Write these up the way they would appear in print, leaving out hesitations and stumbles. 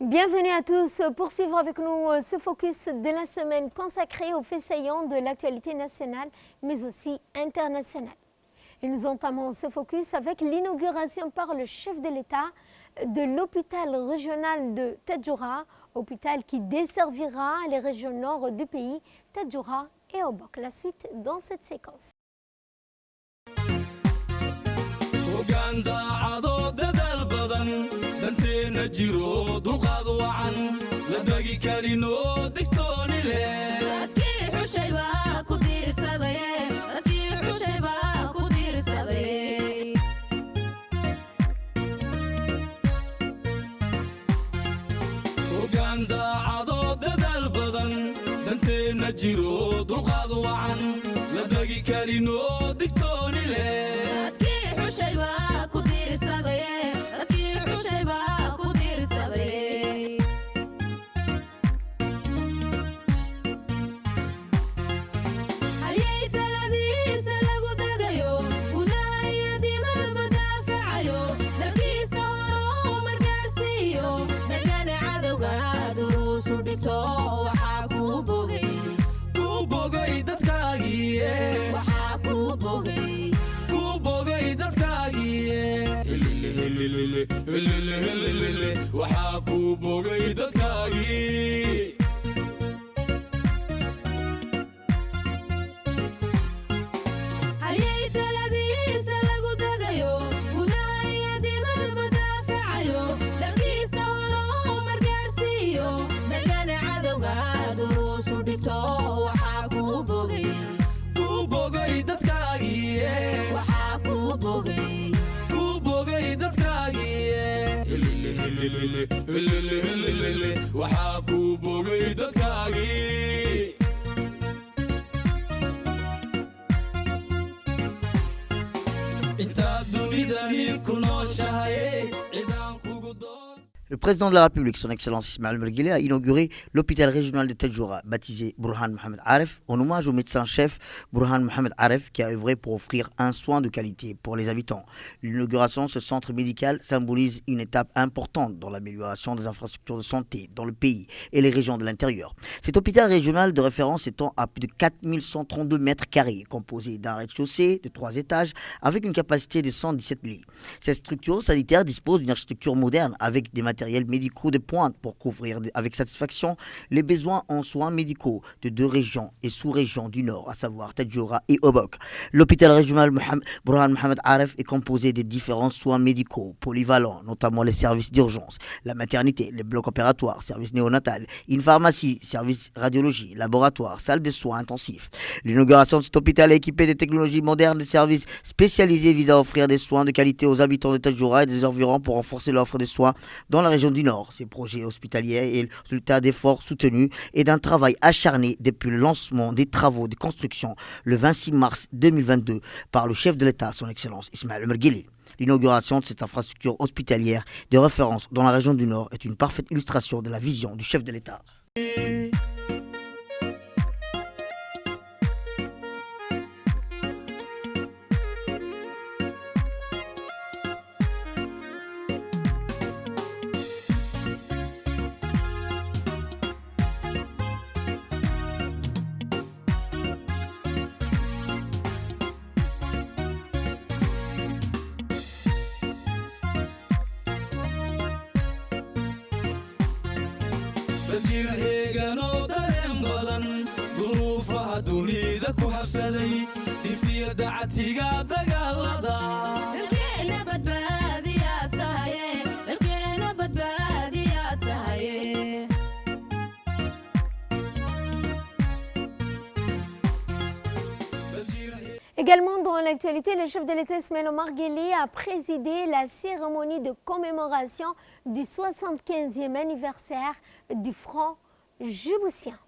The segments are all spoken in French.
Bienvenue à tous pour suivre avec nous ce focus de la semaine consacré aux faits saillants de l'actualité nationale mais aussi internationale. Et nous entamons ce focus avec l'inauguration par le chef de l'État de l'hôpital régional de Tadjoura, hôpital qui desservira les régions nord du pays, Tadjoura et Obok. La suite dans cette séquence. جيرو دلقاد وعن لدقي كارينو دكتوني ليه لدكي حشيبا كدير سادايه لدكي حشيبا كدير سادايه وغاندا عادو ددال بدن دنتينا جيرو دلقاد وعن لدقي كارينو دكتوني ليه لدكي حشيبا كدير سادايه لدكي حشيبا وحاكو بوغي دتكاغي عليت الذي سلقو دغيو وداي ديمد بدافعيو دلكي سورو مركارسيو دغنا عدوغا دروس وديتو وحاكو بوغي دتكاغي وحاكو بوغي وحاكو بوغي دتكاغي انت الدنيا هي كنوشاهي عيدان كوغو Le président de la République, son Excellence Ismaël Merguele, a inauguré l'hôpital régional de Tadjoura, baptisé Burhan Mohamed Aref, en hommage au médecin-chef Burhan Mohamed Aref, qui a œuvré pour offrir un soin de qualité pour les habitants. L'inauguration de ce centre médical symbolise une étape importante dans l'amélioration des infrastructures de santé dans le pays et les régions de l'intérieur. Cet hôpital régional de référence étant à plus de 4132 mètres carrés, composé d'un rez-de-chaussée de 3 étages, avec une capacité de 117 lits. Cette structure sanitaire dispose d'une architecture moderne avec des matériels médicaux de pointe pour couvrir avec satisfaction les besoins en soins médicaux de 2 régions et sous-régions du Nord, à savoir Tadjoura et Obok. L'hôpital régional Burhan Mohamed Aref est composé de différents soins médicaux polyvalents, notamment les services d'urgence, la maternité, les blocs opératoires, services néonatal, une pharmacie, services radiologie, laboratoire, salle de soins intensifs. L'inauguration de cet hôpital est équipé de technologies modernes, de services spécialisés visant à offrir des soins de qualité aux habitants de Tadjoura et des environs pour renforcer l'offre de soins dans la région du Nord. Ces projets hospitaliers est le résultat d'efforts soutenus et d'un travail acharné depuis le lancement des travaux de construction le 26 mars 2022 par le chef de l'État, son Excellence Ismaël Merguele. L'inauguration de cette infrastructure hospitalière de référence dans la région du Nord est une parfaite illustration de la vision du chef de l'État. dadjir heeganoo dareen badan duruufaha dunida ku habsaday iftiya dacatiga dagaalada dalkeena badbaadiyaa tahaye dalkeena badbaadiyaa tahaye Également dans l'actualité, le chef de l'État Ismaël Merguele a présidé la cérémonie de commémoration du 75e anniversaire du front djiboutien.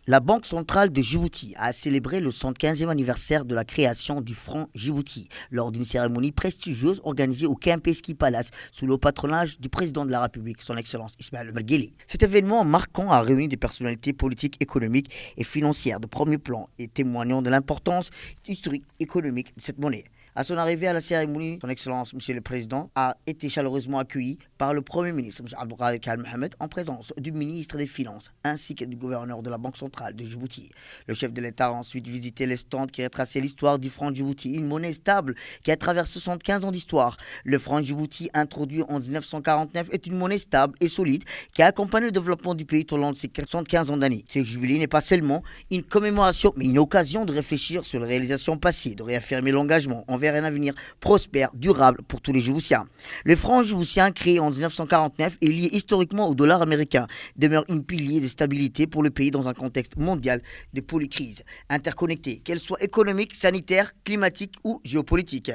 La Banque centrale de Djibouti a célébré le 115e anniversaire de la création du franc Djibouti lors d'une cérémonie prestigieuse organisée au Kempinski Palace sous le patronage du président de la République, son Excellence Ismaël Omar Guelleh. Cet événement marquant a réuni des personnalités politiques, économiques et financières de premier plan et témoignant de l'importance historique économique de cette monnaie. À son arrivée à la cérémonie, son Excellence, Monsieur le Président, a été chaleureusement accueilli par le Premier ministre, M. Abdelkader Kal Mohamed, en présence du ministre des Finances ainsi que du gouverneur de la Banque centrale de Djibouti. Le chef de l'État a ensuite visité les stands qui retraçaient l'histoire du franc Djibouti, une monnaie stable qui a traversé 75 ans d'histoire. Le franc Djibouti, introduit en 1949, est une monnaie stable et solide qui a accompagné le développement du pays tout au long de ces 75 ans d'années. Ce jubilé n'est pas seulement une commémoration, mais une occasion de réfléchir sur les réalisations passées, de réaffirmer l'engagement vers un avenir prospère, durable pour tous les Djiboutiens. Le franc djiboutien, créé en 1949 et lié historiquement au dollar américain, demeure un pilier de stabilité pour le pays dans un contexte mondial de polycrise interconnectée, qu'elle soit économique, sanitaire, climatique ou géopolitique.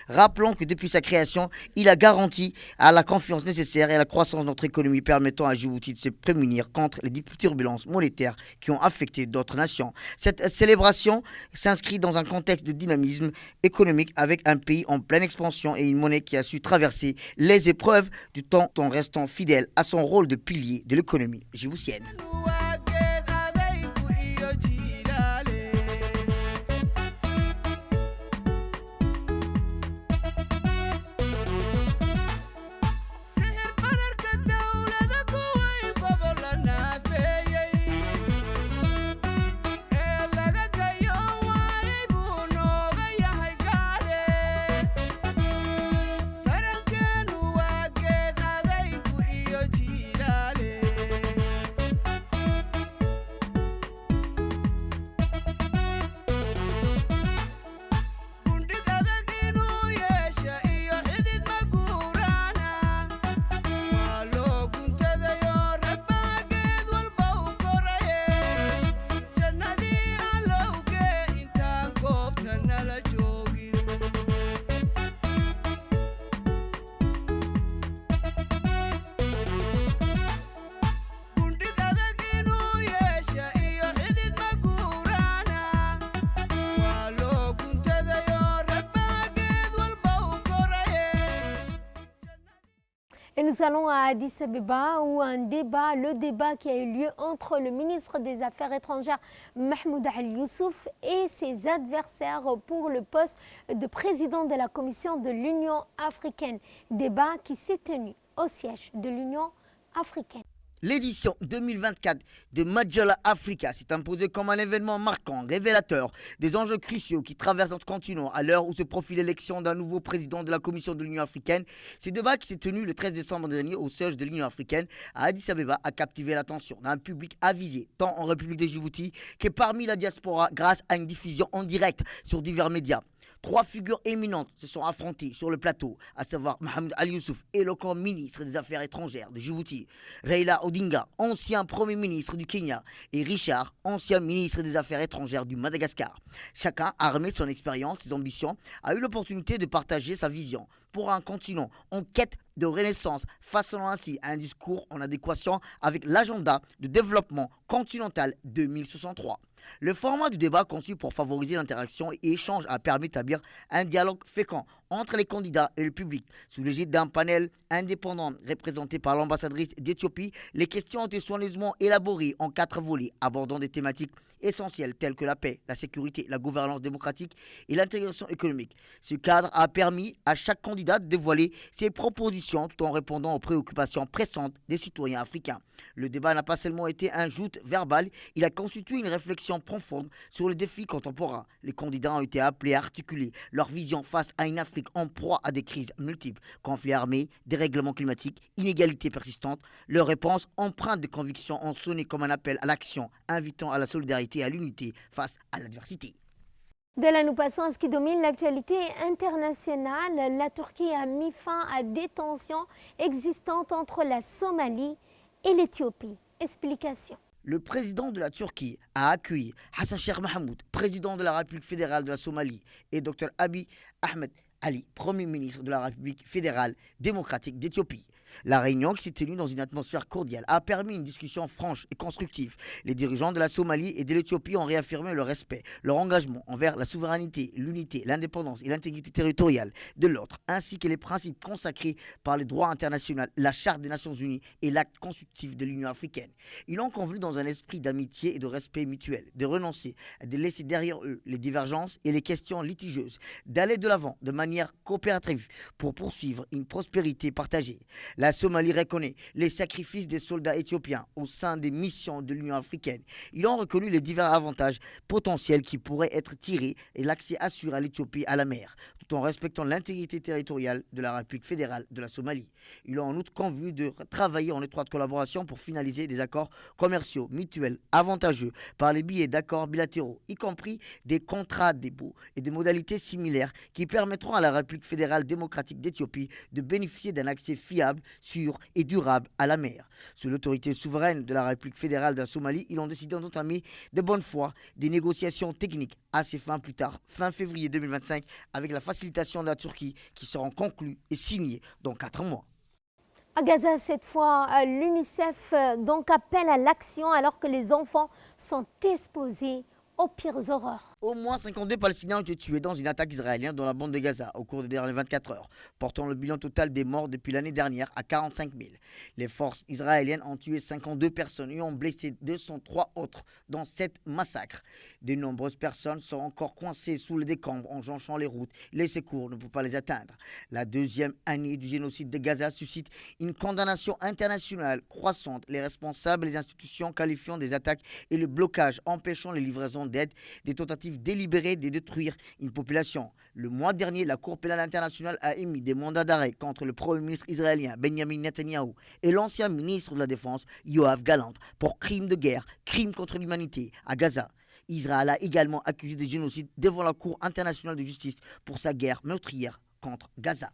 Rappelons que depuis sa création, il a garanti à la confiance nécessaire et à la croissance de notre économie, permettant à Djibouti de se prémunir contre les turbulences monétaires qui ont affecté d'autres nations. Cette célébration s'inscrit dans un contexte de dynamisme économique avec un pays en pleine expansion et une monnaie qui a su traverser les épreuves du temps en restant fidèle à son rôle de pilier de l'économie djiboutienne. Et nous allons à Addis Abeba où le débat qui a eu lieu entre le ministre des Affaires étrangères Mahmoud Ali Youssouf et ses adversaires pour le poste de président de la Commission de l'Union africaine. Débat qui s'est tenu au siège de l'Union africaine. L'édition 2024 de Majola Africa s'est imposée comme un événement marquant, révélateur des enjeux cruciaux qui traversent notre continent à l'heure où se profile l'élection d'un nouveau président de la Commission de l'Union africaine. Ce débat qui s'est tenu le 13 décembre dernier au siège de l'Union africaine à Addis Abeba a captivé l'attention d'un public avisé, tant en République de Djibouti que parmi la diaspora grâce à une diffusion en direct sur divers médias. Trois figures éminentes se sont affrontées sur le plateau, à savoir Mahmoud Ali Youssouf, éloquent ministre des Affaires étrangères de Djibouti, Raila Odinga, ancien Premier ministre du Kenya, et Richard, ancien ministre des Affaires étrangères du Madagascar. Chacun, armé de son expérience, ses ambitions, a eu l'opportunité de partager sa vision pour un continent en quête de renaissance, façonnant ainsi un discours en adéquation avec l'agenda de développement continental 2063. Le format du débat conçu pour favoriser l'interaction et l'échange a permis d'établir un dialogue fécond entre les candidats et le public. Sous l'égide d'un panel indépendant représenté par l'ambassadrice d'Éthiopie, les questions ont été soigneusement élaborées en 4 volets, abordant des thématiques essentielles telles que la paix, la sécurité, la gouvernance démocratique et l'intégration économique. Ce cadre a permis à chaque candidat de dévoiler ses propositions tout en répondant aux préoccupations pressantes des citoyens africains. Le débat n'a pas seulement été un joute verbal, il a constitué une réflexion profonde sur les défis contemporains. Les candidats ont été appelés à articuler leur vision face à une Afrique en proie à des crises multiples, conflits armés, dérèglements climatiques, inégalités persistantes. Leurs réponses empreintes de conviction ont sonné comme un appel à l'action, invitant à la solidarité et à l'unité face à l'adversité. De là, nous passons à ce qui domine l'actualité internationale. La Turquie a mis fin à des tensions existantes entre la Somalie et l'Éthiopie. Explication. Le président de la Turquie a accueilli Hassan Sheikh Mohamud, président de la République fédérale de la Somalie, et Dr Abiy Ahmed Ali, premier ministre de la République fédérale démocratique d'Éthiopie. La réunion, qui s'est tenue dans une atmosphère cordiale, a permis une discussion franche et constructive. Les dirigeants de la Somalie et de l'Éthiopie ont réaffirmé leur respect, leur engagement envers la souveraineté, l'unité, l'indépendance et l'intégrité territoriale de l'autre, ainsi que les principes consacrés par le droit international, la Charte des Nations Unies et l'acte constitutif de l'Union africaine. Ils ont convenu dans un esprit d'amitié et de respect mutuel, de renoncer, de laisser derrière eux les divergences et les questions litigieuses, d'aller de l'avant de manière coopérative pour poursuivre une prospérité partagée. La Somalie reconnaît les sacrifices des soldats éthiopiens au sein des missions de l'Union africaine. Ils ont reconnu les divers avantages potentiels qui pourraient être tirés et l'accès assuré à l'Éthiopie à la mer, tout en respectant l'intégrité territoriale de la République fédérale de la Somalie. Ils ont en outre convenu de travailler en étroite collaboration pour finaliser des accords commerciaux mutuels avantageux par le biais d'accords bilatéraux, y compris des contrats de dépôt et des modalités similaires qui permettront à la République fédérale démocratique d'Éthiopie de bénéficier d'un accès fiable, sûr et durable à la mer. Sous l'autorité souveraine de la République fédérale de la Somalie, ils ont décidé d'entamer de bonne foi des négociations techniques à ces fins plus tard, fin février 2025, avec la facilitation de la Turquie qui seront conclues et signées dans 4 mois. À Gaza, cette fois, l'UNICEF donc appelle à l'action alors que les enfants sont exposés aux pires horreurs. Au moins 52 Palestiniens ont été tués dans une attaque israélienne dans la bande de Gaza au cours des dernières 24 heures, portant le bilan total des morts depuis l'année dernière à 45 000. Les forces israéliennes ont tué 52 personnes et ont blessé 203 autres dans 7 massacres. De nombreuses personnes sont encore coincées sous le décombres en jonchant les routes. Les secours ne peuvent pas les atteindre. La deuxième année du génocide de Gaza suscite une condamnation internationale croissante. Les responsables et les institutions qualifiant des attaques et le blocage empêchant les livraisons d'aide, des tentatives délibérées de détruire une population. Le mois dernier, la Cour pénale internationale a émis des mandats d'arrêt contre le Premier ministre israélien Benjamin Netanyahou et l'ancien ministre de la Défense Yoav Gallant pour crimes de guerre, crimes contre l'humanité à Gaza. Israël a également accusé de génocide devant la Cour internationale de justice pour sa guerre meurtrière contre Gaza.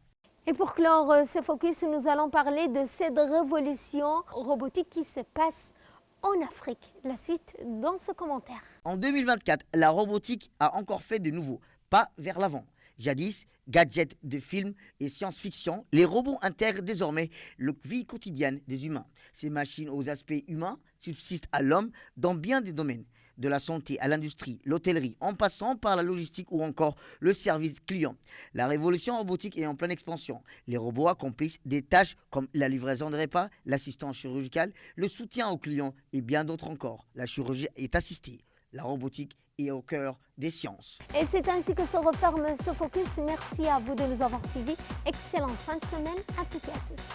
Et pour clore ce focus, nous allons parler de cette révolution robotique qui se passe en Afrique. La suite dans ce commentaire. En 2024, la robotique a encore fait de nouveaux pas vers l'avant. Jadis, gadgets de films et science-fiction, les robots intègrent désormais la vie quotidienne des humains. Ces machines aux aspects humains subsistent à l'homme dans bien des domaines, de la santé à l'industrie, l'hôtellerie, en passant par la logistique ou encore le service client. La révolution robotique est en pleine expansion. Les robots accomplissent des tâches comme la livraison de repas, l'assistance chirurgicale, le soutien aux clients et bien d'autres encore. La chirurgie est assistée. La robotique est au cœur des sciences. Et c'est ainsi que se referme ce focus. Merci à vous de nous avoir suivis. Excellente fin de semaine à toutes et à tous.